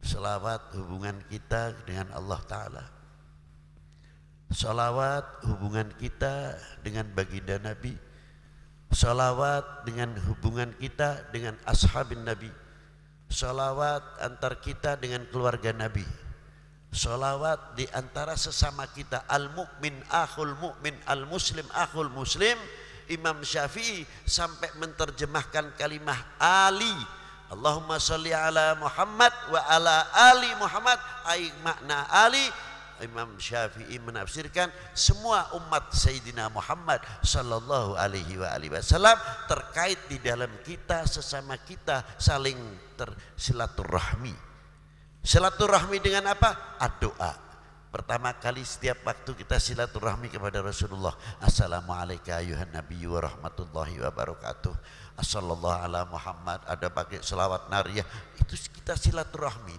Selawat hubungan kita dengan Allah Ta'ala. Salawat hubungan kita dengan baginda Nabi. Salawat dengan hubungan kita dengan ashabin Nabi. Salawat antar kita dengan keluarga Nabi. Salawat di antara sesama kita. Al-mu'min akhul mu'min, al-muslim akhul muslim. Imam Syafi'i sampai menerjemahkan kalimah Ali. Allahumma salli ala Muhammad wa ala ali Muhammad. Ay makna Ali. Imam Syafi'i menafsirkan semua umat Sayyidina Muhammad sallallahu alaihi wasallam terkait di dalam kita sesama kita saling silaturahmi. Silaturahmi dengan apa? Doa. Pertama kali setiap waktu kita silaturahmi kepada Rasulullah. Assalamualaikum ayuhan nabiyyu wa rahmatullahi wa barakatuh. Assallallahu ala Muhammad. Ada pakai selawat nariyah. Itu kita silaturahmi.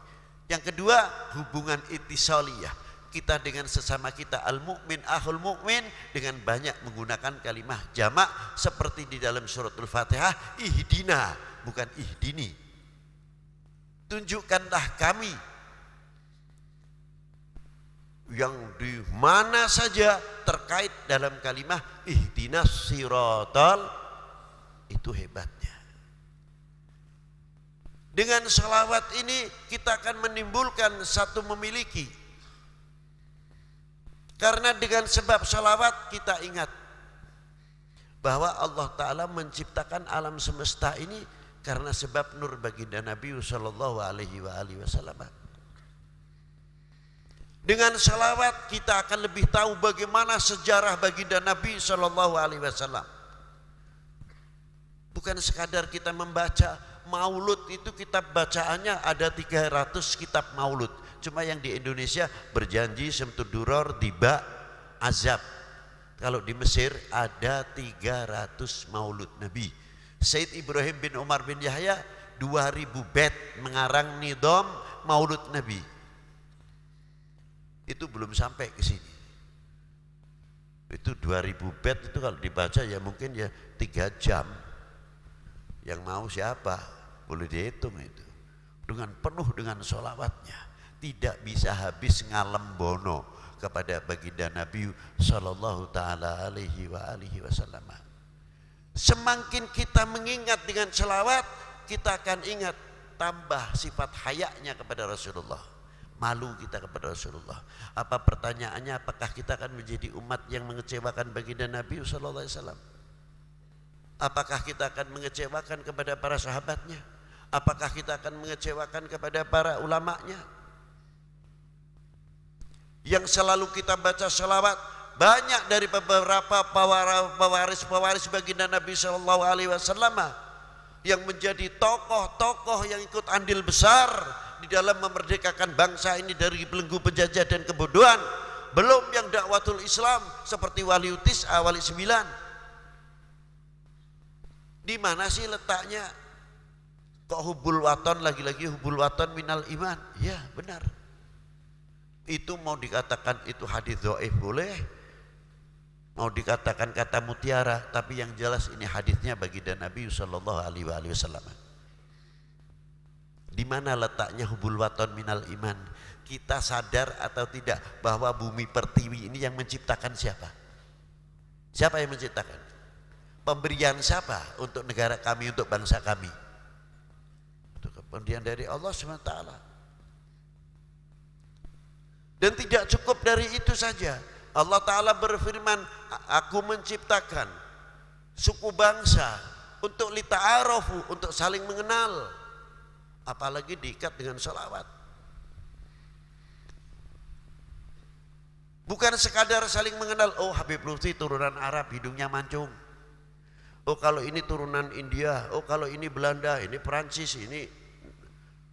Yang kedua, hubungan ittisaliyah. Kita dengan sesama kita al-mu'min akhul mu'min dengan banyak menggunakan kalimah jamak seperti di dalam suratul Fatihah, ihdina bukan ihdini. Tunjukkanlah kami yang di mana saja terkait dalam kalimah ihdinas siratal, itu hebatnya. Dengan salawat ini kita akan menimbulkan satu memiliki. Karena dengan sebab salawat kita ingat bahwa Allah Ta'ala menciptakan alam semesta ini karena sebab nur baginda Nabi sallallahu alaihi wasallam. Dengan salawat kita akan lebih tahu bagaimana sejarah baginda Nabi sallallahu alaihi wasallam. Bukan sekadar kita membaca maulud, itu kitab bacaannya ada 300 kitab maulud. Cuma yang di Indonesia berjanji Semtuduror, Diba, Azab. Kalau di Mesir ada 300 maulud Nabi. Said Ibrahim bin Umar bin Yahya 2000 bait mengarang nidom maulud Nabi. Itu belum sampai ke sini. Itu 2000 bait itu kalau dibaca ya mungkin ya 3 jam. Yang mau siapa? Boleh dihitung itu. Dengan penuh dengan sholawatnya. Tidak bisa habis ngalem bono kepada baginda Nabi sallallahu taala alaihi wasallam. Semakin kita mengingat dengan selawat, kita akan ingat tambah sifat hayanya kepada Rasulullah. Malu kita kepada Rasulullah. Apa pertanyaannya, apakah kita akan menjadi umat yang mengecewakan baginda Nabi sallallahu alaihi wasallam? Apakah kita akan mengecewakan kepada para sahabatnya? Apakah kita akan mengecewakan kepada para ulamanya? Yang selalu kita baca selawat, banyak dari beberapa pewaris baginda Nabi sallallahu alaihi wasallam yang menjadi tokoh-tokoh yang ikut andil besar di dalam memerdekakan bangsa ini dari belenggu penjajah dan kebodohan. Belum yang dakwatul Islam seperti Wali Tis'a, Wali 9. Di mana sih letaknya? Kok hubul waton, lagi-lagi hubul waton minal iman? Ya benar. Itu mau dikatakan itu hadis dhaif boleh, mau dikatakan kata mutiara, tapi yang jelas ini hadisnya baginda Nabi sallallahu alaihi wasallam. Di mana letaknya hubul waton minal iman? Kita sadar atau tidak bahwa bumi pertiwi ini yang menciptakan siapa? Siapa yang menciptakan? Pemberian siapa untuk negara kami, untuk bangsa kami? Itu pemberian dari Allah SWT. Dan tidak cukup dari itu saja. Allah Ta'ala berfirman, aku menciptakan suku bangsa untuk lita'arofu, untuk saling mengenal. Apalagi diikat dengan salawat. Bukan sekadar saling mengenal, oh Habib Lutfi turunan Arab, hidungnya mancung. Oh kalau ini turunan India, oh kalau ini Belanda, ini Perancis, ini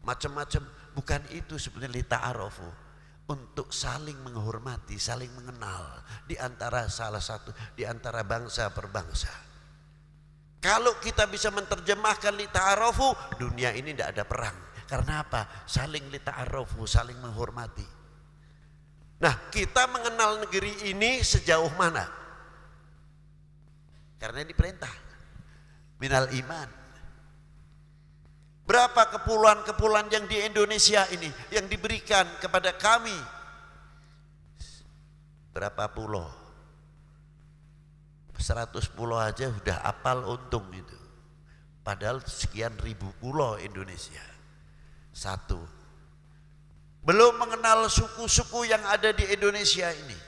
macam-macam. Bukan itu sebenarnya lita'arofu. Untuk saling menghormati, saling mengenal di antara salah satu, di antara bangsa per bangsa. Kalau kita bisa menerjemahkan lita'arofu, dunia ini tidak ada perang. Karena apa? Saling lita'arofu, saling menghormati. Nah, kita mengenal negeri ini sejauh mana? Karena ini perintah minal iman. Berapa kepulauan-kepulauan yang di Indonesia ini yang diberikan kepada kami? Berapa pulau? 100 pulau aja udah apal untung itu. Padahal sekian ribu pulau Indonesia. Satu. Belum mengenal suku-suku yang ada di Indonesia ini.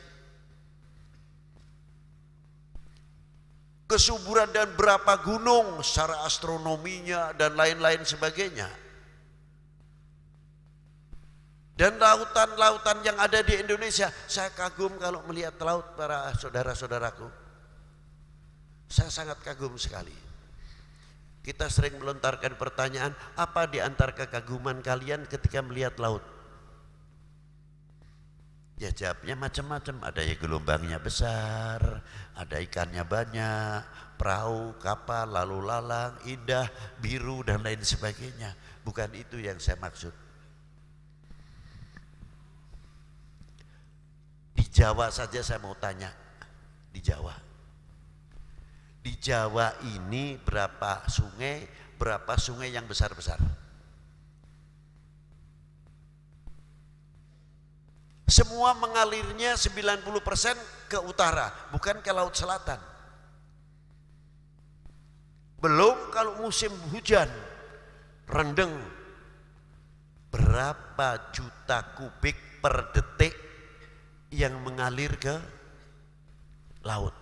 Kesuburan dan berapa gunung secara astronominya dan lain-lain sebagainya. Dan lautan-lautan yang ada di Indonesia, saya kagum kalau melihat laut para saudara-saudaraku. Saya sangat kagum sekali. Kita sering melontarkan pertanyaan, apa di antara kekaguman kalian ketika melihat laut? Ya jawabnya macam-macam, ada yang gelombangnya besar, ada ikannya banyak, perahu, kapal, lalu lalang, indah, biru dan lain sebagainya. Bukan itu yang saya maksud. Di Jawa saja saya mau tanya, di Jawa. Di Jawa ini berapa sungai yang besar-besar? Semua mengalirnya 90% ke utara, bukan ke laut selatan. Belum kalau musim hujan, rendeng, berapa juta kubik per detik yang mengalir ke laut.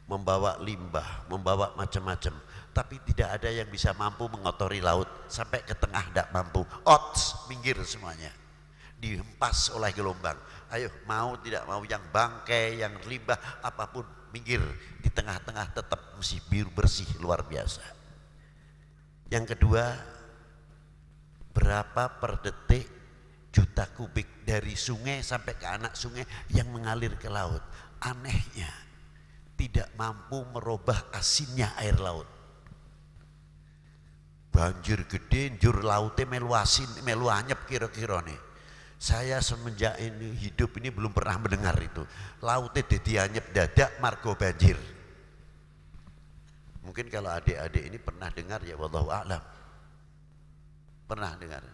Membawa limbah, membawa macam-macam. Tapi tidak ada yang bisa mampu mengotori laut. Sampai ke tengah tidak mampu. Ots, minggir semuanya. Dihempas oleh gelombang. Ayo, mau tidak mau, yang bangkai, yang limbah, apapun minggir. Di tengah-tengah tetap mesti biru bersih, luar biasa. Yang kedua, berapa per detik juta kubik dari sungai sampai ke anak sungai yang mengalir ke laut. Anehnya, tidak mampu merubah asinnya air laut. Banjir gede, njur lautnya melu asin, melu anyep kira-kira nih. Saya semenjak ini hidup ini belum pernah mendengar itu. Lautnya dadi anyep dadak margo banjir. Mungkin kalau adik-adik ini pernah dengar ya, wallahu a'lam. Pernah dengar.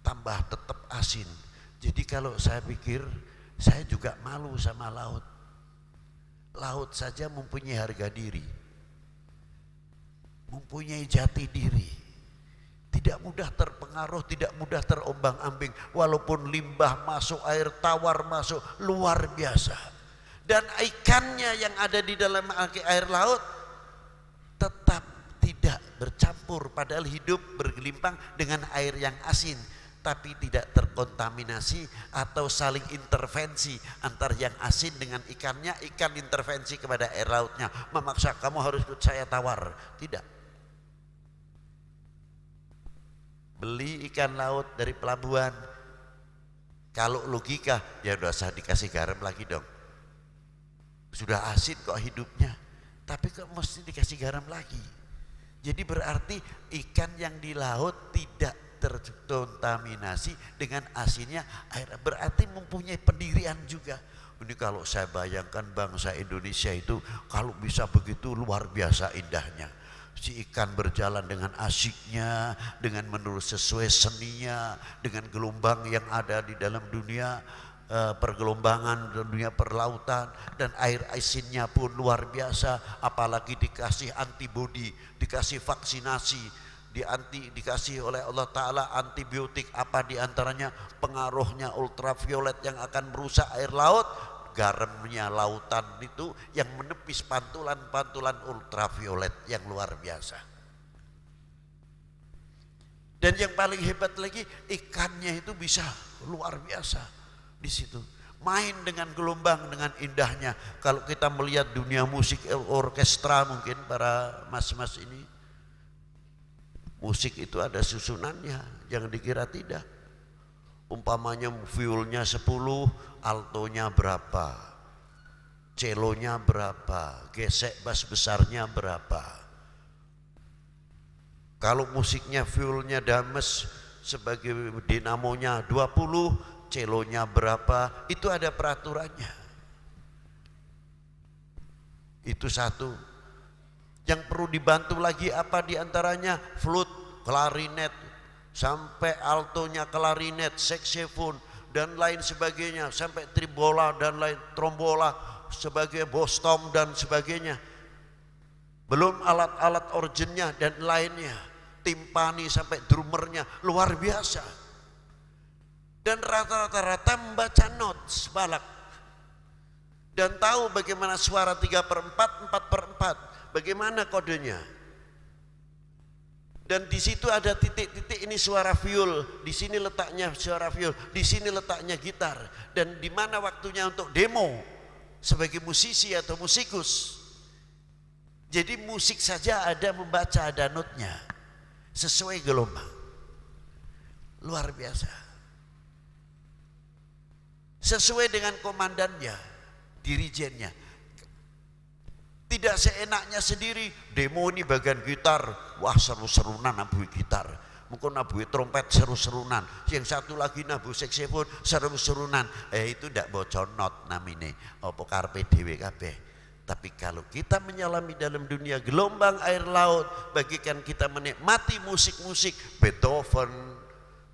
Tambah tetap asin. Jadi kalau saya pikir, saya juga malu sama laut. Laut saja mempunyai harga diri. Mempunyai jati diri. Tidak mudah terpengaruh, tidak mudah terombang-ambing. Walaupun limbah masuk, air tawar masuk, luar biasa. Dan ikannya yang ada di dalam air laut tetap tidak bercampur. Padahal hidup bergelimpang dengan air yang asin. Tapi tidak terkontaminasi atau saling intervensi antara yang asin dengan ikannya. Ikan intervensi kepada air lautnya. Memaksa kamu harus ikut saya tawar. Tidak. Beli ikan laut dari pelabuhan, kalau logika ya udah usah dikasih garam lagi dong, sudah asin kok hidupnya, tapi kok mesti dikasih garam lagi. Jadi berarti ikan yang di laut tidak terkontaminasi dengan asinnya air, berarti mempunyai pendirian juga. Ini kalau saya bayangkan bangsa Indonesia itu kalau bisa begitu luar biasa indahnya. Si ikan berjalan dengan asiknya, dengan menurut sesuai seninya, dengan gelombang yang ada di dalam dunia pergelombangan, dunia perlautan, dan air asinnya pun luar biasa. Apalagi dikasih antibodi, dikasih vaksinasi, dikasih oleh Allah Ta'ala antibiotik, apa diantaranya pengaruhnya ultraviolet yang akan merusak air laut. Garamnya lautan itu yang menepis pantulan-pantulan ultraviolet yang luar biasa. Dan yang paling hebat lagi, ikannya itu bisa luar biasa di situ. Main dengan gelombang, dengan indahnya. Kalau kita melihat dunia musik orkestra, mungkin para mas-mas ini, musik itu ada susunannya, jangan dikira tidak. Umpamanya violnya 10, altonya berapa, celonya berapa, gesek bass besarnya berapa. Kalau musiknya violnya dames sebagai dinamonya 20, celonya berapa, itu ada peraturannya. Itu satu. Yang perlu dibantu lagi apa diantaranya? Flute, klarinet, sampai altonya klarinet, saksofon dan lain sebagainya, sampai tribola dan lain, trombola sebagai bostom dan sebagainya. Belum alat-alat organnya dan lainnya, timpani sampai drummernya, luar biasa. Dan rata-rata membaca notes balak dan tahu bagaimana suara 3/4, 4/4, bagaimana kodenya. Dan di situ ada titik-titik, ini suara viol, di sini letaknya suara viol, di sini letaknya gitar, dan di mana waktunya untuk demo sebagai musisi atau musikus. Jadi musik saja ada membaca, ada notnya sesuai gelombang. Luar biasa. Sesuai dengan komandannya, dirijennya. Tidak seenaknya sendiri, demo ini bagian gitar, wah seru-serunan nabuh gitar. Mungkin nabuh trompet seru-serunan, yang satu lagi nabuh saksofon seru-serunan. Itu tidak bocor not namine, apa karpe dhewe kabeh. Tapi kalau kita menyelami dalam dunia gelombang air laut, bagikan kita menikmati musik-musik Beethoven,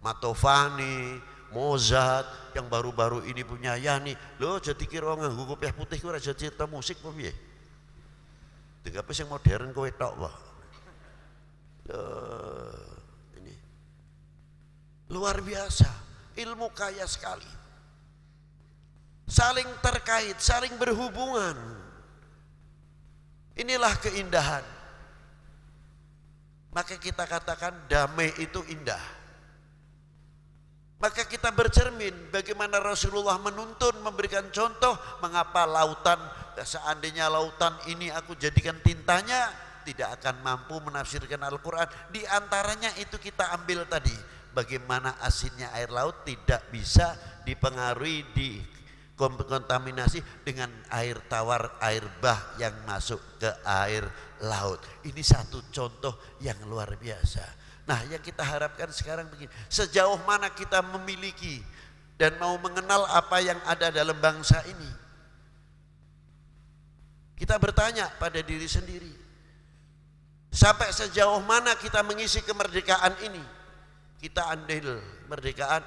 Mantovani, Mozart, yang baru-baru ini punya Yani. Loh jadi kira nganggo kopiah putih ku ora cerita musik apa piye? Apa yang modern kowe tok wae. Ini luar biasa, ilmu kaya sekali. Saling terkait, saling berhubungan. Inilah keindahan. Maka kita katakan damai itu indah. Maka kita bercermin bagaimana Rasulullah menuntun, memberikan contoh mengapa lautan, seandainya lautan ini aku jadikan tintanya, tidak akan mampu menafsirkan Al-Quran. Di antaranya itu kita ambil tadi, bagaimana asinnya air laut tidak bisa dipengaruhi, dikontaminasi dengan air tawar, air bah yang masuk ke air laut. Ini satu contoh yang luar biasa. Nah, yang kita harapkan sekarang begini, sejauh mana kita memiliki dan mau mengenal apa yang ada dalam bangsa ini. Kita bertanya pada diri sendiri, sampai sejauh mana kita mengisi kemerdekaan ini. Kita andil merdekaan,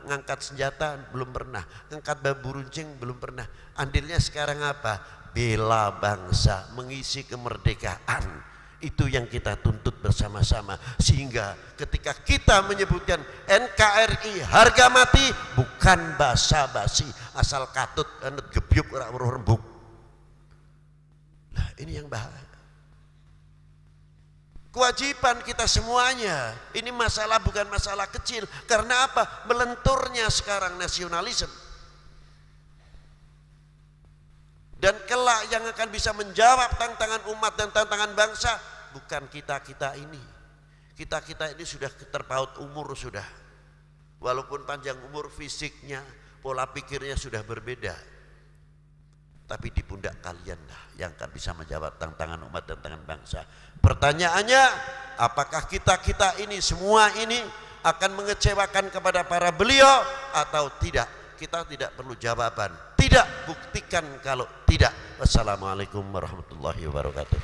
ngangkat senjata belum pernah, ngangkat bambu runcing belum pernah. Andilnya sekarang apa? Bela bangsa, mengisi kemerdekaan. Itu yang kita tuntut bersama-sama, sehingga ketika kita menyebutkan NKRI harga mati, bukan basa-basi asal katut anet gebyuk ora weruh rembug. Nah, ini yang bahaya. Kewajiban kita semuanya. Ini masalah bukan masalah kecil. Karena apa? Melenturnya sekarang nasionalisme. Dan kelak yang akan bisa menjawab tantangan umat dan tantangan bangsa bukan kita-kita ini. Kita-kita ini sudah terpaut umur sudah. Walaupun panjang umur, fisiknya, pola pikirnya sudah berbeda. Tapi di pundak kalian lah yang akan bisa menjawab tantangan umat dan tantangan bangsa. Pertanyaannya, apakah kita-kita ini semua ini akan mengecewakan kepada para beliau atau tidak? Kita tidak perlu jawaban. Tidak, buktikan kalau tidak. Wassalamualaikum warahmatullahi wabarakatuh.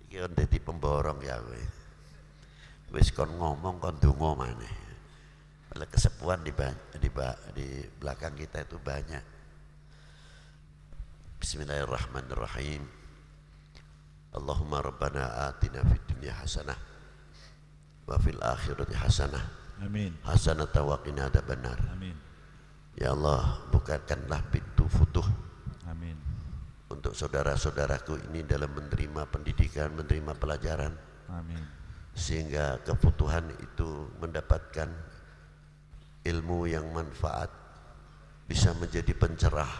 Iki on dadi pemborong ya kowe. Wis kon ngomong kon ndonga maneh. Oleh kesepuan di belakang kita itu banyak. Bismillahirrahmanirrahim. Allahumma rabbana atina fid dunya hasanah wa fil akhirati hasanah. Amin. Hasanatan wa qina adzabannar. Amin. Ya Allah, bukakanlah pintu futuh. Amin. Untuk saudara-saudaraku ini dalam menerima pendidikan, menerima pelajaran. Amin. Sehingga kebutuhan itu mendapatkan ilmu yang manfaat, bisa menjadi pencerah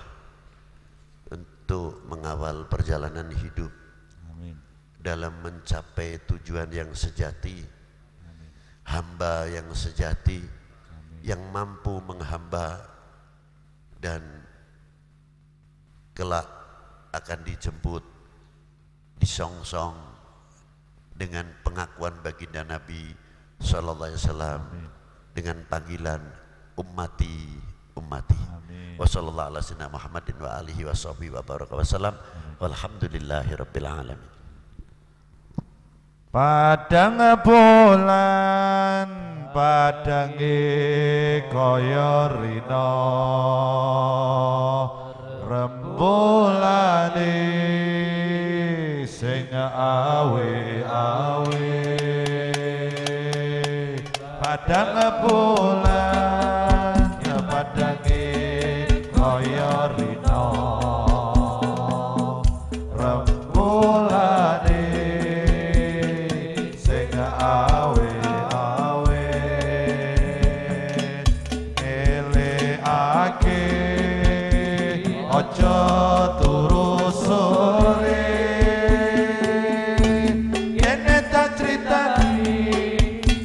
untuk mengawal perjalanan hidup. Amin. Dalam mencapai tujuan yang sejati. Amin. Hamba yang sejati. Amin. Yang mampu menghamba dan kelak akan dijemput, disongsong dengan pengakuan baginda Nabi Sallallahu Alaihi Wasallam, dengan panggilan ummati ummati. Amin. Wa sallallahu ala sayyidina Muhammadin wa alihi wa sahbihi wa baraka wa salam. Walhamdulillahi rabbil alamin. Padang bulan padange kaya rina rembulane sing awe-awe. Padang bulan padange kaya rina rembulane awe-awe eleake aja turu sore kene tak critani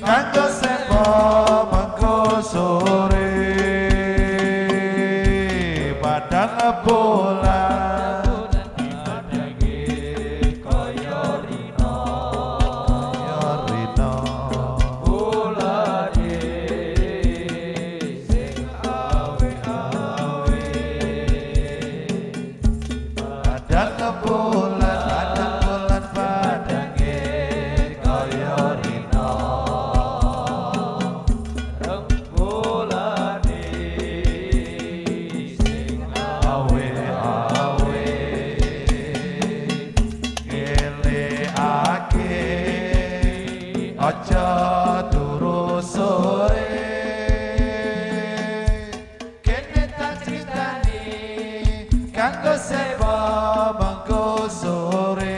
kanggo sepo mengko sore padang bulan aja turu sore kene tak critani kanggo sepo mengko sore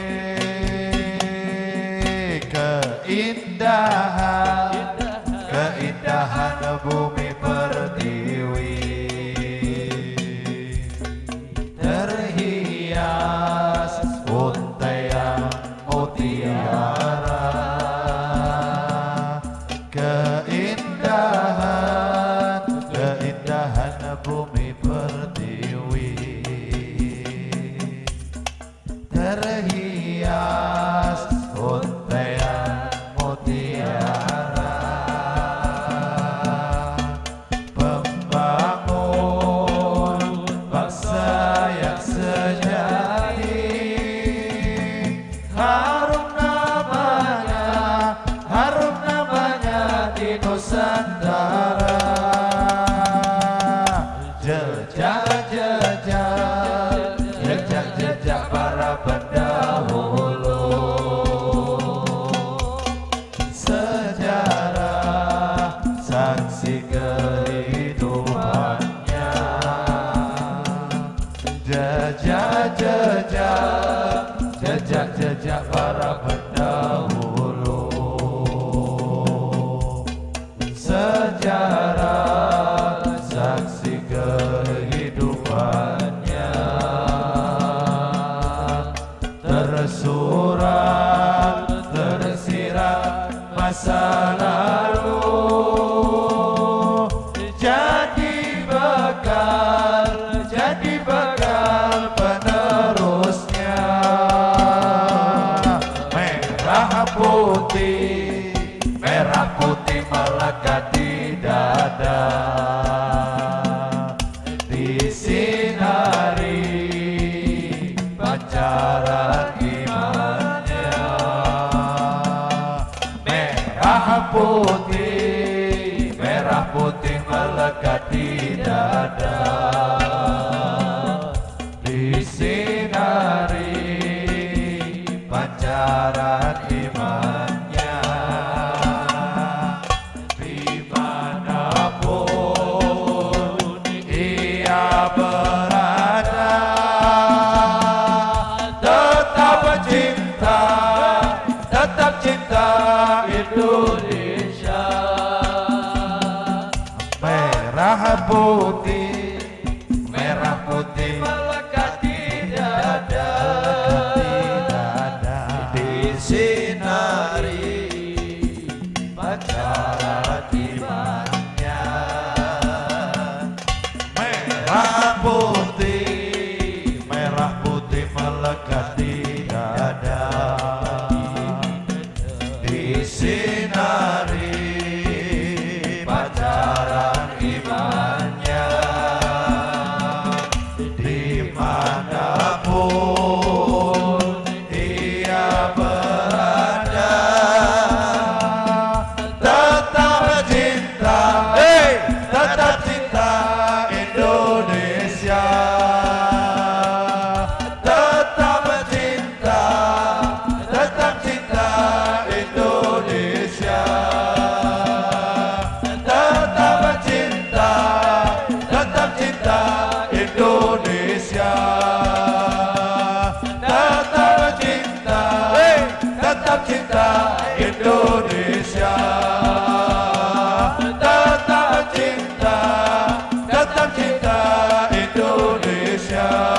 keindahan bumi pertiwi terhias untaian mutiara keindahan bumi pertiwi terhias untaian mutiara pembangun bangsa yang sejati harum namanya di Nusantara. Jejak para pendahulu sejarah saksi kehidupannya jejak para pendahulu sejarah saksi kehidupannya tersurat tersirat masa lalu jadi bekal penerusnya merah putih melekat di dada disinari pancaran imannya merah putih melekat di dada disinari pancaran imannya dimanapun ia berada tetap cinta Indonesia merah putih melekat di dada disinari pancaran imannya merah putih melekat di dada disinari pancaran imannya Indonesia. Tetap cinta, tetap cinta Indonesia. Tetap cinta Indonesia.